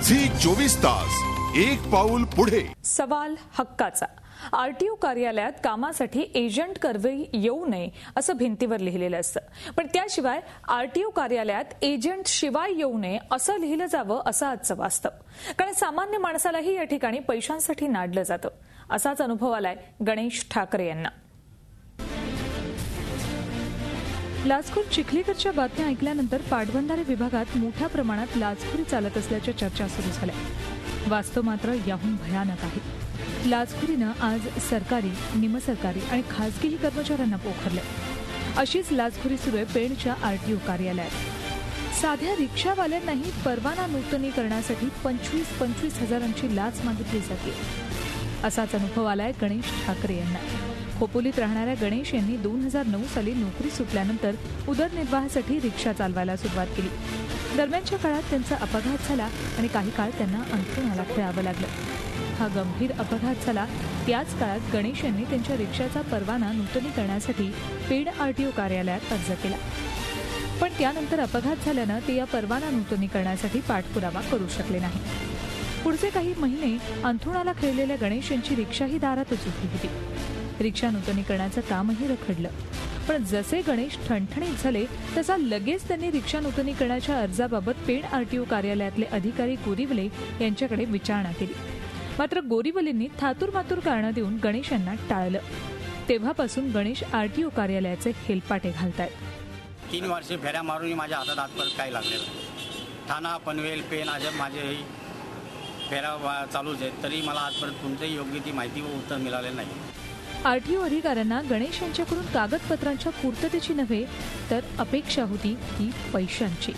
Zee 24 तास एक पाऊल पुढे। सवाल हक्काचा। आरटीओ कार्यालयात कामासाठी एजंट करवी येऊ नये असं भिंतीवर लिहिलेलं असतं, पण त्याशिवाय आरटीओ कार्यालयात एजंट शिवाय येऊ नये असं लिहिलं जावं असं आजचं वास्तव। कारण सामान्य माणसालाही या ठिकाणी पैशांसाठी नाडलं जातं। असाच अनुभव आलाय गणेश ठाकरे यांना। लाचखोर चिखलीकरच्या बातम्या ऐकल्यानंतर पाटबंधारे विभागात मोठ्या प्रमाणात लाचखोरी चालत असल्याच्या चर्चा सुरू झाल्या। वास्तव मात्र याहून भयानक आहे। लाचखोरीनं आज सरकारी, निमसरकारी आणि खासगी कर्मचाऱ्यांना पोखरले। अशीच लाचखोरी सुरू आहे पेणच्या आरटीओ कार्यालयात। साध्या रिक्षावाल्यांनाही परवाना नूतनीकरणासाठी 25-25 हजारांची लाच मागितली जाते। असाच अनुभव आलाय गणेश ठाकरे यांना। खोपोलीत राहणाऱ्या गणेश यांनी 2009 साली नोकरी सुटल्यानंतर उदरनिर्वाहासाठी रिक्षा चालवायला सुरुवात केली। दरम्यानच्या काळात त्यांचा अपघात झाला आणि काही काळ त्यांना अंथरुणाला खेळावं लागलं। हा गंभीर अपघात झाला त्याच काळात गणेश यांनी त्यांच्या रिक्षाचा परवाना नूतनीकरणासाठी पेण आरटीओ कार्यालयात अर्ज केला, पण त्यानंतर अपघात झाल्यानं ते या परवाना नूतनीकरणासाठी पाठपुरावा करू शकले नाही। पुढचे काही महिने अंथरुणाला खेळलेल्या गणेश यांची रिक्षाही दारातच उभी होती। रिक्षा नूतनीकरणाचं कामही रखडलं, पण जसे गणेश ठणठणीत झाले तसा लगेच त्यांनी रिक्षा नूतनीकरणाच्या अर्जाबाबत पेण आरटीओ कार्यालयातले अधिकारी गोरिवले यांच्याकडे विचारणा केली। मात्र गोरिवलेंनी थातूरमातूर कारणं देऊन गणेश यांना टाळलं। तेव्हापासून गणेश आरटीओ कार्यालयाचे हेलपाटे घालतायत। 3 वर्षे फेऱ्या मारून माझ्या हातात आजपर्यंत काही लागलेलं, ठाणा, पनवेल, पेण अशा माझे फेऱ्या चालूच आहेत, तरी मला आजपर्यंत कोणत्याही योग्य ती माहिती व उत्तर मिळालेलं नाही। आरटीओ अधिकाऱ्यांना गणेश यांच्याकडून कागदपत्रांच्या पूर्ततेची नव्हे तर अपेक्षा होती ती पैशांची।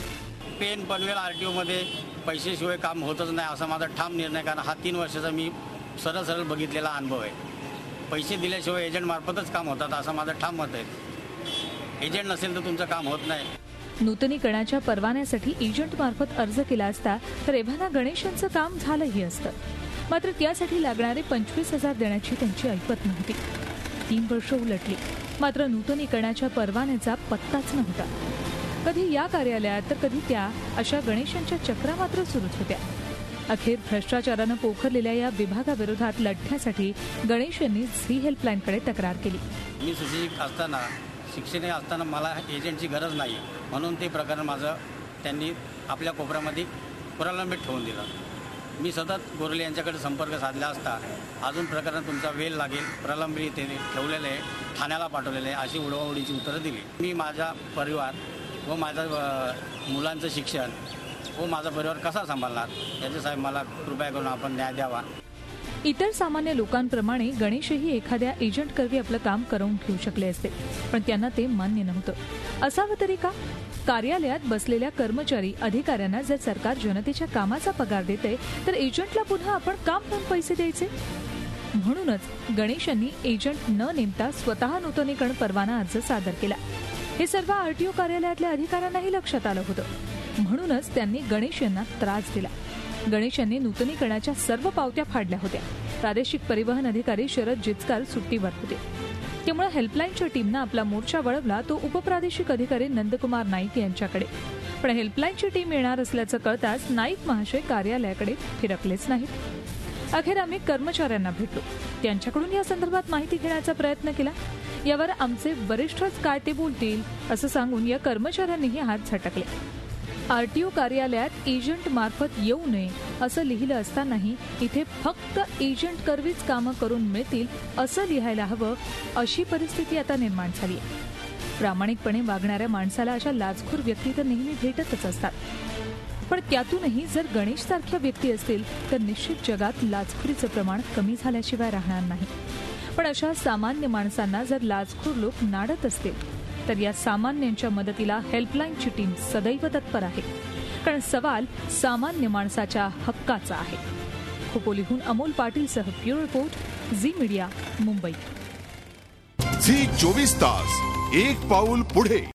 पेण, पनवेल आरटीओमध्ये पैशाशिवाय काम होतच नाही असा माझा ठाम निर्णय, कारण हा 3 वर्षाचा मी सरळ बघितलेला अनुभव आहे। पैसे दिल्याशिवाय एजंट मार्फतच काम होतात असं माझं ठाम मत आहे। एजंट नसेल तर तुमचं काम होत नाही। नूतनीकरणाच्या परवान्यासाठी एजंट मार्फत अर्ज केला असता तर एव्हाना गणेश यांचं काम झालंही असतं, मात्र त्यासाठी लागणारे 25,000 देण्याची त्यांची ऐपत नव्हती। 3 वर्ष उलटली, मात्र नूतनीकरणाच्या परवान्याचा पत्ताच नव्हता। कधी या कार्यालयात तर कधी त्या अशा गणेशांच्या चक्रा मात्र सुरूच होत्या। अखेर भ्रष्टाचारानं पोखरलेल्या या विभागाविरोधात लढण्यासाठी गणेश यांनी झी हेल्पलाईनकडे तक्रार केली। मी सुशिक्षित असताना, शिक्षण असताना मला एजंटची गरज नाही, म्हणून ते प्रकरण माझं त्यांनी आपल्या कोपऱ्यामध्ये प्रलंबित ठेवून दिलं। मी सतत गोरले यांच्याकडे संपर्क साधला असता अजून प्रकरण तुमचा वेळ लागेल, प्रलंबित ठेवलेले, ठाण्याला पाठवलेले अशी उडवाउडीची उत्तरं दिली। मी माझा परिवार व माझ्या मुलांचं शिक्षण व माझा परिवार कसा सांभाळणार याचे साहेब मला कृपया करून आपण न्याय द्यावा। इतर सामान्य लोकांप्रमाणे गणेशही एखाद्या एजंट करवी आपलं काम करून घेऊ शकले असते, पण त्यांना ते मान्य नव्हतं। असावं तरी का? कार्यालयात बसलेल्या कर्मचारी अधिकाऱ्यांना जर सरकार जनतेच्या कामाचा पगार देते तर एजंटला पुन्हा आपण काम म्हणून पैसे द्यायचे? म्हणूनच गणेश यांनी एजंट न नेमता स्वतः नूतनीकरण परवाना अर्ज सादर केला। हे सर्व आरटीओ कार्यालयातल्या अधिकाऱ्यांनाही लक्षात आलं होतं, म्हणूनच त्यांनी गणेश यांना त्रास दिला। गणेश यांनी नूतनीकरणाच्या सर्व पावत्या फाडल्या होत्या। प्रादेशिक परिवहन अधिकारी शरद जिचकार सुट्टीवर होते, त्यामुळे हेल्पलाईनच्या टीमनं आपला मोर्चा वळवला तो उपप्रादेशिक अधिकारी नंदकुमार नाईक यांच्याकडे। पण हेल्पलाईनची टीम येणार असल्याचं कळताच नाईक महाशय कार्यालयाकडे फिरकलेच नाहीत। अखेर आम्ही कर्मचाऱ्यांना भेटलो, त्यांच्याकडून या संदर्भात माहिती घेण्याचा प्रयत्न केला। यावर आमचे वरिष्ठच काय ते बोलतील असं सांगून या कर्मचाऱ्यांनीही हात झटकले। आरटीओ कार्यालयात एजंट मार्फत येऊ नये असं लिहिलं असतानाही इथे फक्त एजंट करवीच कामं करून मिळतील असं लिहायला हवं, अशी परिस्थिती आता निर्माण झाली आहे। प्रामाणिकपणे वागणाऱ्या माणसाला अशा लाचखोर व्यक्ती तर नेहमी भेटतच असतात, पण त्यातूनही जर गणेशसारख्या व्यक्ती असतील तर निश्चित जगात लाचखोरीचं प्रमाण कमी झाल्याशिवाय राहणार नाही। पण अशा सामान्य माणसांना जर लाचखोर लोक नाडत असतील तर या सामान्यांच्या मदतीला हेल्पलाईनची टीम सदैव तत्पर आहे, कारण सवाल सामान्य माणसाच्या हक्काचा आहे। खोपोलीहून अमोल पाटीलसह bureau report, Zee media, Mumbai. Zee 24 तास एक पाऊल पुढे।